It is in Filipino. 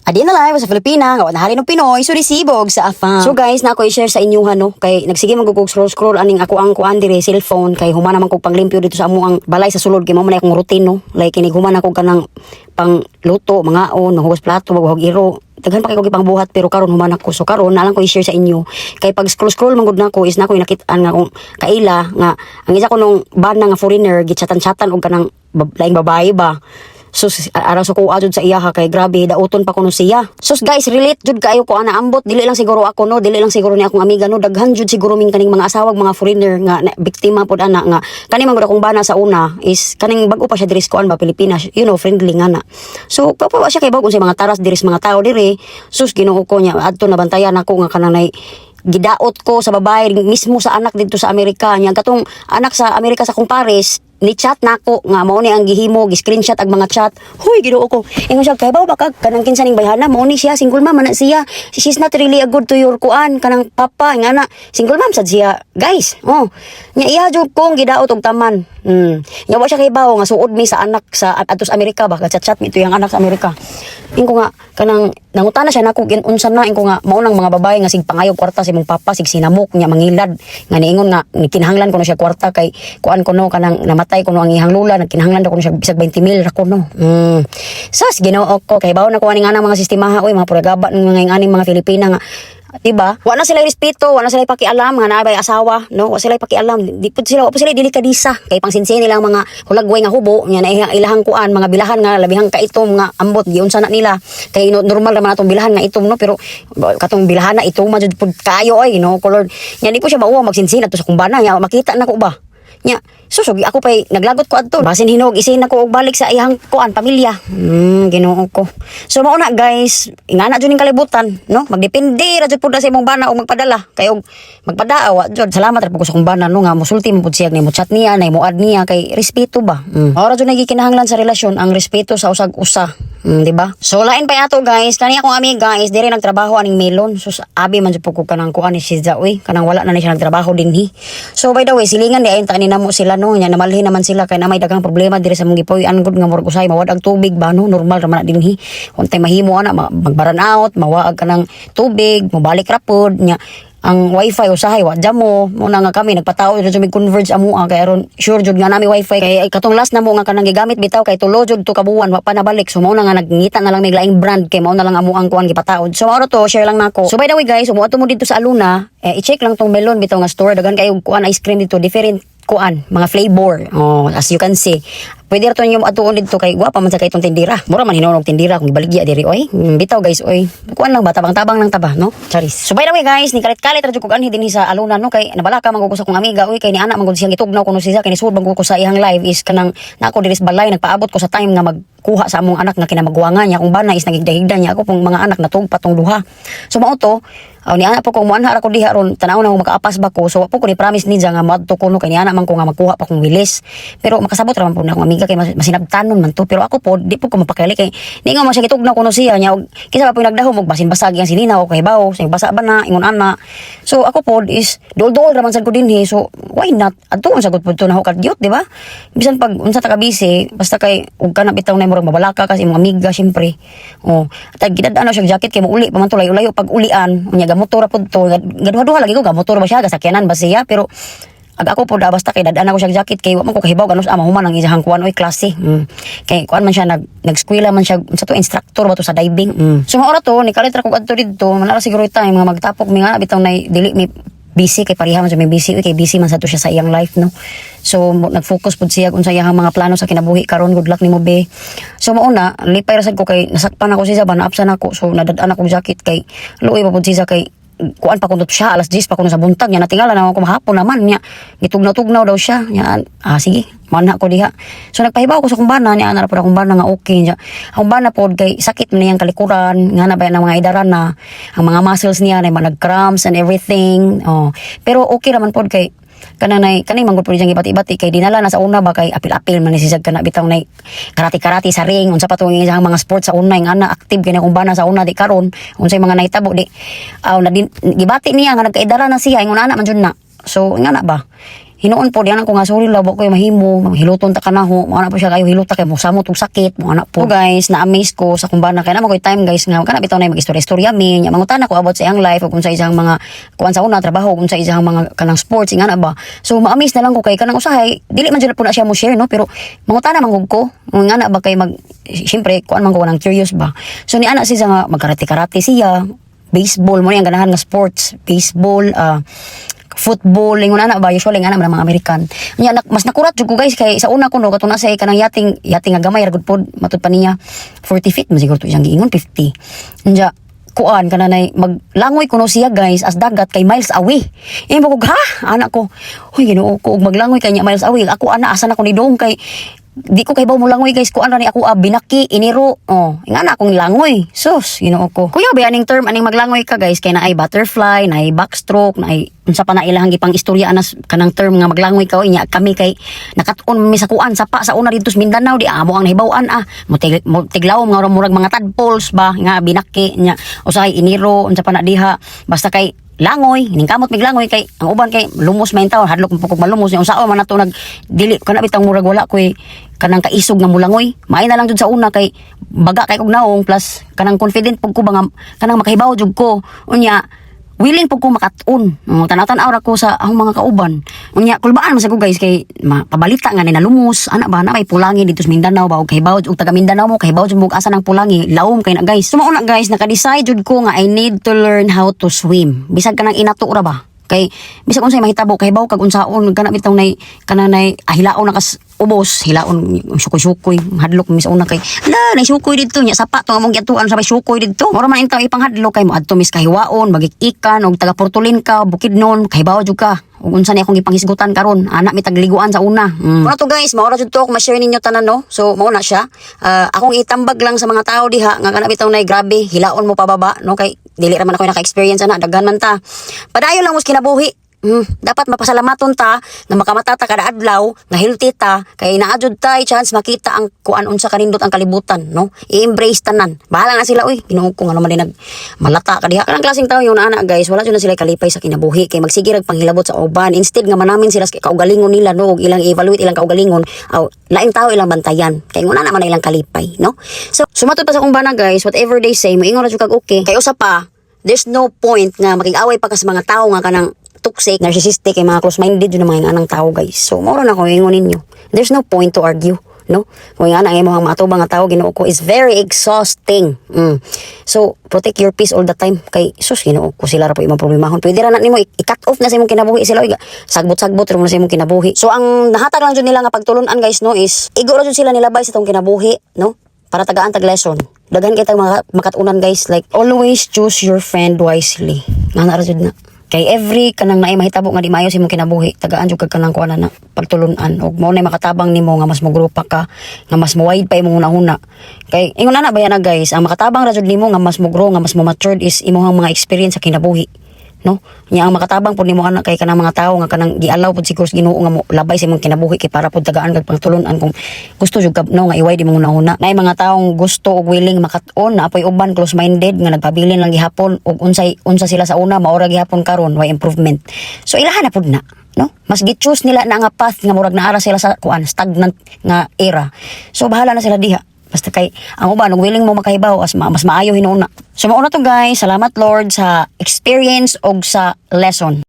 Adi na live sa Pilipina, nga nahali ng Pinoy, so resibog sa afam. So guys, na ako i-share sa inyo no, kay nagsige man gugog scroll aning ako ang kuan dire cellphone kay humana man kog panglimpyo dito sa amo ang balay sa sulod kay mo man akong routine no. Like kini humana ko kanang pang luto, mga hugas plato, maghuhog iro. Daghan pa kay kog ipangbuhat pero karon humana ko. So karon na lang ko i-share sa inyo. Kay pag scroll man gud nako is nako nakit-an nga akong kaila nga ang isa ko nung bana nga foreigner gitsatan-chatan og kanang laing babae ba. So araw sa ko adjud sa iya kay grabe dauton pa kuno siya. So guys, relate jud kayo ko ana ambot dili lang siguro ako no, dili lang siguro ni akong amiga no, daghan jud siguro min kaning mga asawag mga foreigner nga biktima pod ana nga kani man gud akong bana sa una is kaning bag-o pa siya diri sa kuan ba Pilipinas, you know, friendly nga na. So papawa siya kay bag unsay mga taras diri sa mga tao diri. Sus Ginoo ko nya adto na bantayan ako nga kanang nay gidaot ko sa babae mismo sa anak dito sa Amerika nya katong anak sa Amerika sa kong pares ni chat nako nga mao ni ang gihimo gi-screenshot ang mga chat. Hoy Ginoo ko ingon siya kay baw baka kanang kinsa ning bayhana mao ni siya single mom na siya, she's not really a good to your kuan kanang papa nga na single mom sad siya guys. Nya iya jud kong gidaot og taman. Nya wa siya kay baw nga suod mi sa anak sa atos Amerika ba chat mi to yang anak sa Amerika. Ingo nga kanang nangutana siya nako unsa na ingo nga mao nang mga babae nga sig pangayog kwarta sa imong papa sig sinamok nya mangilad nga niingon nga kinahanglan ko na siya kwarta kay kuan ko no kanang namatay ko no ang ihang lula nagkinahanglan ko no siya bisag 20,000 ra ko no. Sas Ginoo ko kay bawo na ko ani nga nang mga sistemaha oy mga puragaba ng mga aning mga Filipina nga diba? Wa na sila respeto, wa na sila pakialam nga naabay asawa, no? Wa sila pakialam. Di pud sila, wa pud sila delikadisa kay pangsinsin nilang mga hulagway nga hubo nya na ilahang kuan mga bilahan nga labihang kaitom nga ambot giunsa na nila. Kay normal ra man atong bilahan nga itom no pero katong bilahan na itom man jud pud kayo oy no color. Nya di ko siya mauwa magsinsin ato sa kumbana nya makita nako ba. Nya susugi ako pay naglagot ko adto basin hinog isin ako og balik sa iyang kuan pamilya. Ginoo ko. So mao na guys ingana jud ning kalibutan no magdepende ra jud pud sa imong bana og magpadala kay og magpadaaw jud salamat ra pud ko sa akong bana no nga mosulti mo pud siya ni mo chat niya nay mo add niya kay respeto ba. Ora jud nagikinahanglan sa relasyon ang respeto sa usag-usa. Di ba? So lain pa ato guys kani akong amiga is dire nagtrabaho aning Melon so abi man jud pud ko kanang kuan ni siya oy kanang wala na ni siya nagtrabaho dinhi. So by the way silingan di ayon ta kanina mo sila no nya namalhin naman sila kay na may daghang problema dire sa mong gipoy-an gud nga murag usay mawad ang tubig ba no normal ra man na dinhi untay mahimo ana magbaran out mawaag ka ng tubig mobalik ra pod nya ang wifi usahay wa mo muna nga kami nagpataw jud mi converge amo kay aron sure jud nga nami wifi kay katong last na mo nga kanang gigamit bitaw kay tulo jud to kabuwan wa pa nabalik so mao na nga nagngita na lang may laing brand kay mao na lang amo ang kuan gipataod so mao to share lang nako. So by the way guys umuadto mo dito sa Aluna i-check lang tong Melon bitaw nga store daghan kayo kuan ice cream dito different kuan mga flavor as you can see pwede ra to niyo atuon dito kay guwapa man sa kay itong tindira mura man hinunog tindira kung ibaligya diri oy bitaw guys oy kuan lang ba tabang-tabang lang taba no charis. So by the way guys ni kalit-kalit ra jud ko anhi dinhi sa Aluna no kay nabalaka man ko sa kong amiga oy kay ni ana man gud siyang itugnaw kuno siya kay ni sud ko sa iyang live is kanang nako diri sa balay nagpaabot ko sa time nga magkuha sa among anak nga kinamagwangan niya kung bana is nagigdahigda niya ako pong mga anak natug patong duha. So mao to ni ana po ko mo anha ra ko diha ron tanaw na ko makaapas ba ko so wa po ko ni promise ni nga madto ko no kay ni ana man ko nga magkuha pa kong wilis pero makasabot ra man po na akong amiga kay masinabtanon man to pero ako po di po ko mapakali kay ni nga man siya gitugnaw kuno siya nya kinsa pa po nagdahom og basin basag yang sininaw kay bawo sing basa ba na ingon ana so ako po is dol-dol ra man sad ko dinhi so why not adto sagot pud to na ho kadyot di ba bisan pag unsa ta ka busy basta kay ug kana bitaw na murag mabalaka kasi imong amiga syempre at gidadaan siya jacket kay mo uli pa man to layo-layo pag ulian unya motor pod to gaduha-duha lagi ko ga motor ba siya gasakyanan ba siya pero ako po basta kay dadaan ako siya jacket kay wa man ko kahibaw ganos mahuman ang isang kuan oy klase kay kuan man siya nag-eskwela man siya sa to instructor ba to sa diving so maora to ni kalit ra ko adto didto manara siguro time mga magtapok mi nga bitaw nay dili mi busy kay pareha man sa may busy kay busy man sa to siya sa iyang life no so nag-focus pud siya unsa iyang mga plano sa kinabuhi karon good luck nimo be. So mauna lipay ra sad ko kay nasakpan ako siya ba naapsan ako so nadadaan ako jacket kay luoy pa pud siya kay kuan pa kuno siya alas 10 pa kuno sa buntag nya natingala na ako mahapon naman nya gitugnaw-tugnaw daw siya nya sige manha ko diha so nagpahibaw ko sa kumbana nya ana ra pud akong bana nga okay nya ang bana pod kay sakit man niyang kalikuran nga na ba ng mga idaran na ang mga muscles niya na mga nag-cramps and everything pero okay ra man pod kay kanay manggod pud siyang ibati-ibati kay dinala na sa una ba kay apil-apil man ni sisag kana bitaw nay karate sa ring unsa pa tong isang mga sports sa una nga na active kay na kumbana sa una di karon unsay mga nahitabo di gibati niya nga nagkaidara na siya ingon ana man jud na so nga na ba Hinuon po diyan ko nga sorry labo ko mahimo, hiluton ta kanaho, mo ana po siya kayo hiluta kay mo samot og sakit, mo ana po. So guys, na-amaze ko sa kumbana kay na mo koy time guys nga kana bitaw na mag-istorya mi, nya mangutan ako about sa iyang life ug kung sa iyang mga kuan sa una trabaho, kung sa iyang mga kanang sports nga na ba. So ma-amaze na lang ko kay kanang usahay, dili man jud po na siya mo share no, pero mangutan na mangug ko, nga na ba kay mag syempre kuan man ko nang curious ba. So ni ana siya nga magkarate-karate siya, baseball mo yang ganahan nga sports, baseball, football, lingon ana ba usually nga naman mga American. Nya mas nakurat jud ko guys kay sa una ko no katong nasa kanang yating nga gamay ra gud pod matud pa niya 40 feet man siguro to siyang giingon 50. Nya kuan kananay maglangoy kuno siya guys as dagat kay miles away. Imo ko ha anak ko. Hoy Ginoo ko maglangoy kay nya miles away. Ako ana asa na ko ni dong kay di ko kay baw mo langoy guys ko ano ni ako binaki iniro ingana akong langoy sus Ginoo ko kuya ba aning term aning maglangoy ka guys kay na ay butterfly na ay backstroke na ay unsa pa na ilahang gipang istorya anas kanang term nga maglangoy ka inya kami kay nakatuon mi sa kuan sapa sa una dito sa Mindanao di amo ang nahibaw-an mo tiglaw nga murag mga tadpoles ba nga binaki nya usay iniro unsa pa na diha basta kay langoy ning kamot miglangoy kay ang uban kay lumos main taw hadlok pagkog malumos yung sao man nato nag dili kana bitang murag wala koy kanang kaisog nga mulangoy maay na lang jud sa una kay baga kay kog naong plus kanang confident pug ko ba nga kanang makahibaw jud ko unya willing pug ko makatun tanaw-tanaw ra ko sa akong mga kauban unya kulbaan man sa ko guys kay pabalita nga ni nalumos ana ba na may pulangi dito sa Mindanao ba og kahibaw og taga Mindanao mo kahibaw jud mo asa nang pulangi lawom kay na guys so mauna guys naka-decide jud ko nga I need to learn how to swim bisag kanang inato ra ba kay bisag unsay mahitabo kahibaw kag unsaon kana bitaw nay kananay hilaon na kas ubos hilaon sukoy-sukoy hadlok mis una kay la nay sukoy didto nya sapa to among giatuan sa may sukoy didto mura man intaw ipanghadlok kay mo adto mis kahiwaon magikikan og taga Portolin ka Bukidnon kahibaw jud ka ug unsa ni akong gipanghisgutan karon ana mi tagliguan sa una mura to guys maura jud to ako ma-share ninyo tanan no so mao na siya akong itambag lang sa mga tao diha nga kana bitaw nay grabe hilaon mo pababa no kay dili ra man ako naka-experience ana daghan man ta padayon lang mus kinabuhi dapat mapasalamaton ta na makamata ta kada adlaw nga healthy ta kay naadjud tay chance makita ang kuan unsa kanindot ang kalibutan no i-embrace tanan bahala na sila uy Ginoo ko nga naman din nag malata ka diha kanang klaseng tawo yung ana guys wala jud na sila kalipay sa kinabuhi kay magsige rag panghilabot sa uban instead nga manamin sila sa kaugalingon nila no og ilang evaluate ilang kaugalingon aw laing tawo ilang bantayan kay nguna naman na ilang kalipay no so sumatud pa sa kumbana guys whatever they say moingon ra jud kag okay kay usa pa there's no point nga makig-away pa ka sa mga tawo nga kanang toxic, narcissistic, ay mga close-minded yun ang mga anang tao guys. So, maura na ko ingon ninyo. There's no point to argue, no? Kung nga na ang mga matubang nga tao, Ginoo ko, is very exhausting. So, protect your peace all the time. Kay, sus, Ginoo ko, sila ra po imong problemahon. Pwede ra na nimo i-cut off na sa imong kinabuhi sila. Sagbot-sagbot rin mo na sa imong kinabuhi. So, ang nahatag lang dyan nila nga pagtulunan guys, no, is, igo ra dyan sila nilabay sa itong kinabuhi, no? Para tagaan tag lesson. Daghan kita makatunan guys, like, always choose your friend wisely. Nga na ra dyan na. Kay every kanang naay mahitabo nga di maayo sa imong kinabuhi tagaan jud kag kanang kuana na pagtulunan og mao nay makatabang nimo nga mas mogrupa ka nga mas mo-wide pa imong una-una kay ingon na ba yan na guys ang makatabang ra jud nimo nga mas mo-grow nga mas mo-matured is imong mga experience sa kinabuhi no nya ang makatabang pud nimo ana kay kanang mga tawo nga kanang gialaw pud siguro sa Ginoo nga mo labay sa imong kinabuhi kay para pud tagaan kag pagtulunan kung gusto jud no nga i-wide imong una-una nay mga tawong gusto og willing makat-on na apoy uban close minded nga nagpabilin lang gihapon og unsa sila sa una maura gihapon karon way improvement so ilaha na pud na no mas gi-choose nila na nga path nga murag naara sila sa kuan stagnant nga era so bahala na sila diha basta kay ang uban og willing mo makahibaw as mas maayo hinuna so mauna to guys salamat Lord sa experience og sa lesson